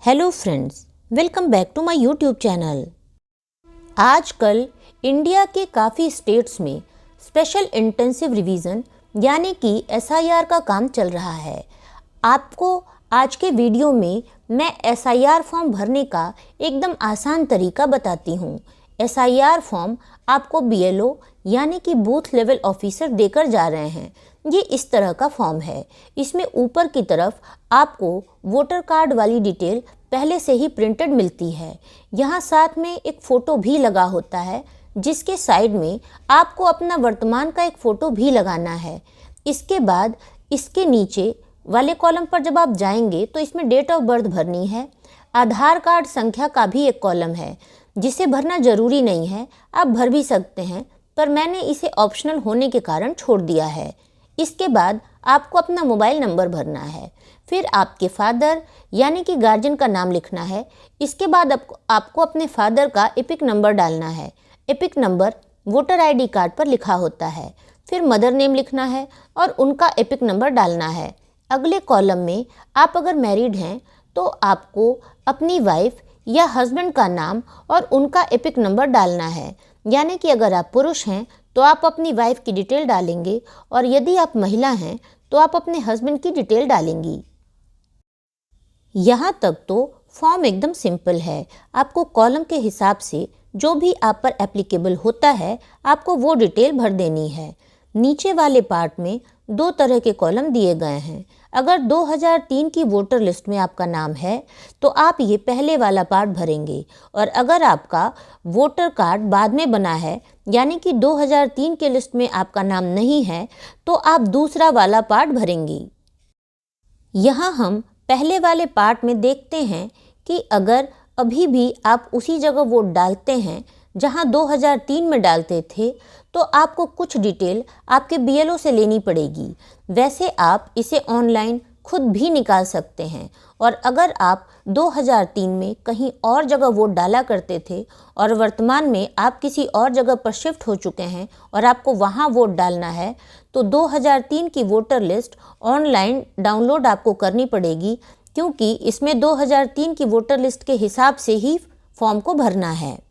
Hello friends, welcome back to my YouTube channel. आजकल India के काफ़ी स्टेट्स में स्पेशल इंटेंसिव रिवीजन यानी कि एसआईआर का काम चल रहा है। आपको आज के वीडियो में मैं एसआईआर फॉर्म भरने का एकदम आसान तरीका बताती हूँ। एसआईआर फॉर्म आपको बीएलओ यानी कि बूथ लेवल ऑफिसर देकर जा रहे हैं। ये इस तरह का फॉर्म है। इसमें ऊपर की तरफ आपको वोटर कार्ड वाली डिटेल पहले से ही प्रिंटेड मिलती है। यहाँ साथ में एक फ़ोटो भी लगा होता है, जिसके साइड में आपको अपना वर्तमान का एक फ़ोटो भी लगाना है। इसके बाद इसके नीचे वाले कॉलम पर जब आप जाएंगे तो इसमें डेट ऑफ बर्थ भरनी है। आधार कार्ड संख्या का भी एक कॉलम है, जिसे भरना ज़रूरी नहीं है, आप भर भी सकते हैं, पर मैंने इसे ऑप्शनल होने के कारण छोड़ दिया है। इसके बाद आपको अपना मोबाइल नंबर भरना है। फिर आपके फादर यानी कि गार्जियन का नाम लिखना है। इसके बाद आपको अपने फादर का एपिक नंबर डालना है। Epic number voter ID card पर लिखा होता है। फिर मदर नेम लिखना है और उनका एपिक नंबर डालना है। अगले कॉलम में आप अगर मैरिड हैं तो आपको अपनी वाइफ या हस्बैंड का नाम और उनका एपिक नंबर डालना है। यानी कि अगर आप पुरुष हैं तो आप अपनी वाइफ की डिटेल डालेंगे और यदि आप महिला हैं तो आप अपने हस्बैंड की डिटेल डालेंगी। यहाँ तक तो फॉर्म एकदम सिंपल है। आपको कॉलम के हिसाब से जो भी आप पर एप्लीकेबल होता है आपको वो डिटेल भर देनी है। नीचे वाले पार्ट में दो तरह के कॉलम दिए गए हैं। अगर 2003 की वोटर लिस्ट में आपका नाम है तो आप ये पहले वाला पार्ट भरेंगे, और अगर आपका वोटर कार्ड बाद में बना है यानी कि 2003 के लिस्ट में आपका नाम नहीं है तो आप दूसरा वाला पार्ट भरेंगी। यहाँ हम पहले वाले पार्ट में देखते हैं कि अगर अभी भी आप उसी जगह वोट डालते हैं जहां 2003 में डालते थे तो आपको कुछ डिटेल आपके बीएलओ से लेनी पड़ेगी। वैसे आप इसे ऑनलाइन खुद भी निकाल सकते हैं, और अगर आप 2003 में कहीं और जगह वोट डाला करते थे और वर्तमान में आप किसी और जगह पर शिफ्ट हो चुके हैं और आपको वहां वोट डालना है तो 2003 की वोटर लिस्ट ऑनलाइन डाउनलोड आपको करनी पड़ेगी, क्योंकि इसमें 2003 की वोटर लिस्ट के हिसाब से ही फॉर्म को भरना है।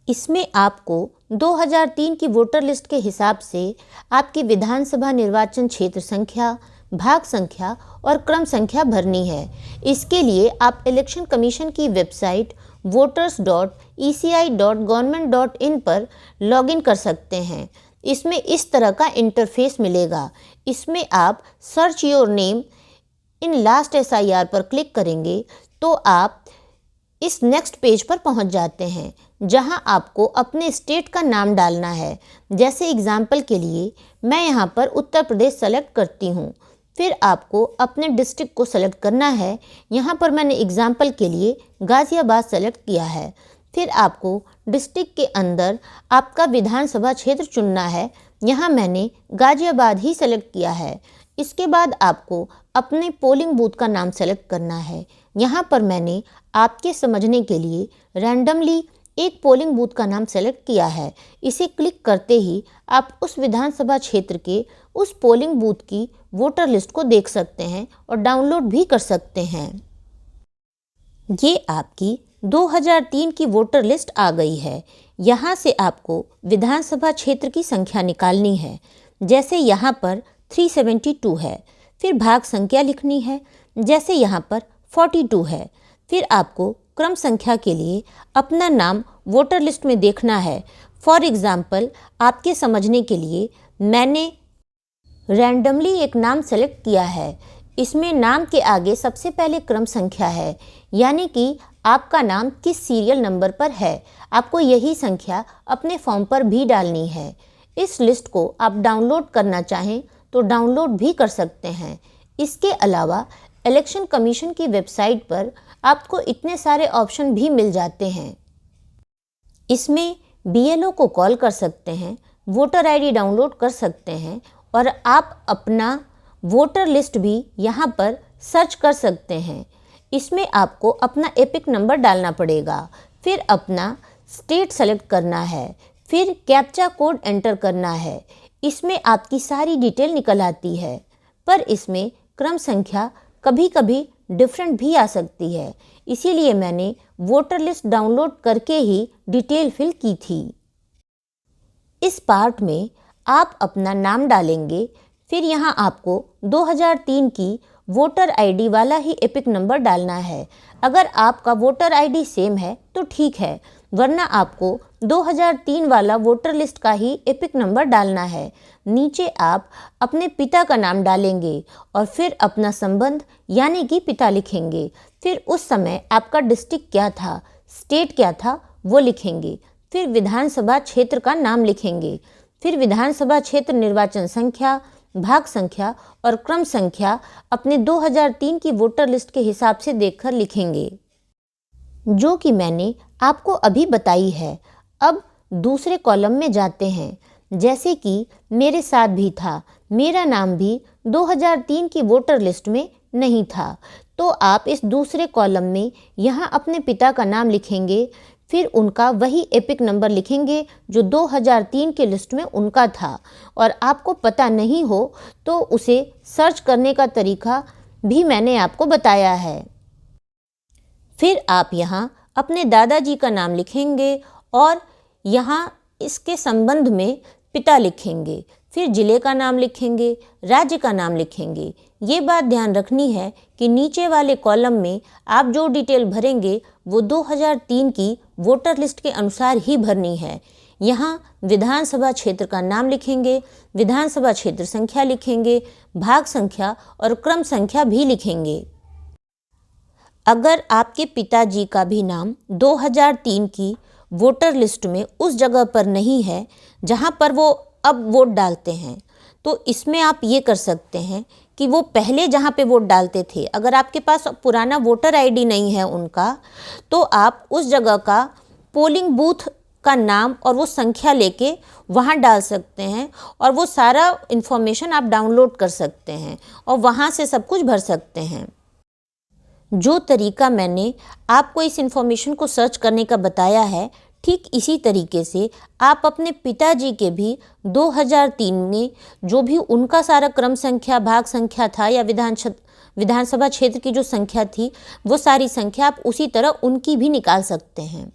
इसमें आपको 2003 की वोटर लिस्ट के हिसाब से आपकी विधानसभा निर्वाचन क्षेत्र संख्या, भाग संख्या और क्रम संख्या भरनी है। इसके लिए आप इलेक्शन कमीशन की वेबसाइट voters.eci.government.in पर लॉगिन कर सकते हैं। इसमें इस तरह का इंटरफेस मिलेगा। इसमें आप search your name in last SIR पर क्लिक करेंगे तो आप इस नेक्स्ट पेज पर पहुंच जाते हैं, जहां आपको अपने स्टेट का नाम डालना है। जैसे एग्जाम्पल के लिए मैं यहां पर उत्तर प्रदेश सेलेक्ट करती हूं। फिर आपको अपने डिस्ट्रिक्ट को सेलेक्ट करना है। यहाँ पर मैंने एग्जाम्पल के लिए गाज़ियाबाद सेलेक्ट किया है। फिर आपको डिस्ट्रिक्ट के अंदर आपका विधानसभा क्षेत्र चुनना है। यहाँ मैंने गाज़ियाबाद ही सेलेक्ट किया है। इसके बाद आपको अपने पोलिंग बूथ का नाम सेलेक्ट करना है। यहाँ पर मैंने आपके समझने के लिए रैंडमली एक पोलिंग बूथ का नाम सेलेक्ट किया है। इसे क्लिक करते ही आप उस विधानसभा क्षेत्र के उस पोलिंग बूथ की वोटर लिस्ट को देख सकते हैं और डाउनलोड भी कर सकते हैं। ये आपकी 2003 की वोटर लिस्ट आ गई है। यहाँ से आपको विधानसभा क्षेत्र की संख्या निकालनी है। जैसे यहाँ पर 372 है। फिर भाग संख्या लिखनी है, जैसे यहाँ पर 42 है। फिर आपको क्रम संख्या के लिए अपना नाम वोटर लिस्ट में देखना है। फॉर एग्ज़ाम्पल आपके समझने के लिए मैंने रैंडमली एक नाम सेलेक्ट किया है। इसमें नाम के आगे सबसे पहले क्रम संख्या है, यानी कि आपका नाम किस सीरियल नंबर पर है। आपको यही संख्या अपने फॉर्म पर भी डालनी है। इस लिस्ट को आप डाउनलोड करना चाहें तो डाउनलोड भी कर सकते हैं। इसके अलावा इलेक्शन कमीशन की वेबसाइट पर आपको इतने सारे ऑप्शन भी मिल जाते हैं। इसमें बीएलओ को कॉल कर सकते हैं, वोटर आईडी डाउनलोड कर सकते हैं, और आप अपना वोटर लिस्ट भी यहाँ पर सर्च कर सकते हैं। इसमें आपको अपना एपिक नंबर डालना पड़ेगा। फिर अपना स्टेट सेलेक्ट करना है। फिर कैप्चा कोड एंटर करना है। इसमें आपकी सारी डिटेल निकल आती है, पर इसमें क्रम संख्या कभी कभी डिफरेंट भी आ सकती है, इसीलिए मैंने वोटर लिस्ट डाउनलोड करके ही डिटेल फिल की थी। इस पार्ट में आप अपना नाम डालेंगे, फिर यहाँ आपको 2003 की वोटर आईडी वाला ही एपिक नंबर डालना है। अगर आपका वोटर आईडी सेम है तो ठीक है, वरना आपको 2003 वाला वोटर लिस्ट का ही एपिक नंबर डालना है। नीचे आप अपने पिता का नाम डालेंगे और फिर अपना संबंध यानी कि पिता लिखेंगे। फिर उस समय आपका डिस्ट्रिक्ट क्या था, स्टेट क्या था वो लिखेंगे। फिर विधानसभा क्षेत्र का नाम लिखेंगे। फिर विधानसभा क्षेत्र निर्वाचन संख्या, भाग संख्या और क्रम संख्या अपने 2003 की वोटर लिस्ट के हिसाब से देखकर लिखेंगे, जो कि मैंने आपको अभी बताई है। अब दूसरे कॉलम में जाते हैं। जैसे कि मेरे साथ भी था, मेरा नाम भी 2003 की वोटर लिस्ट में नहीं था, तो आप इस दूसरे कॉलम में यहाँ अपने पिता का नाम लिखेंगे, फिर उनका वही एपिक नंबर लिखेंगे जो 2003 के लिस्ट में उनका था। और आपको पता नहीं हो तो उसे सर्च करने का तरीका भी मैंने आपको बताया है। फिर आप यहाँ अपने दादाजी का नाम लिखेंगे और यहाँ इसके संबंध में पिता लिखेंगे। फिर जिले का नाम लिखेंगे, राज्य का नाम लिखेंगे। ये बात ध्यान रखनी है कि नीचे वाले कॉलम में आप जो डिटेल भरेंगे वो 2003 की वोटर लिस्ट के अनुसार ही भरनी है। यहाँ विधानसभा क्षेत्र का नाम लिखेंगे, विधानसभा क्षेत्र संख्या लिखेंगे, भाग संख्या और क्रम संख्या भी लिखेंगे। अगर आपके पिताजी का भी नाम 2003 की वोटर लिस्ट में उस जगह पर नहीं है जहाँ पर वो अब वोट डालते हैं, तो इसमें आप ये कर सकते हैं कि वो पहले जहाँ पे वोट डालते थे, अगर आपके पास पुराना वोटर आईडी नहीं है उनका, तो आप उस जगह का पोलिंग बूथ का नाम और वो संख्या लेके वहाँ डाल सकते हैं और वो सारा इन्फॉर्मेशन आप डाउनलोड कर सकते हैं और वहाँ से सब कुछ भर सकते हैं। जो तरीका मैंने आपको इस इन्फॉर्मेशन को सर्च करने का बताया है, ठीक इसी तरीके से आप अपने पिताजी के भी 2003 में जो भी उनका सारा क्रम संख्या, भाग संख्या था या विधानसभा क्षेत्र की जो संख्या थी, वो सारी संख्या आप उसी तरह उनकी भी निकाल सकते हैं।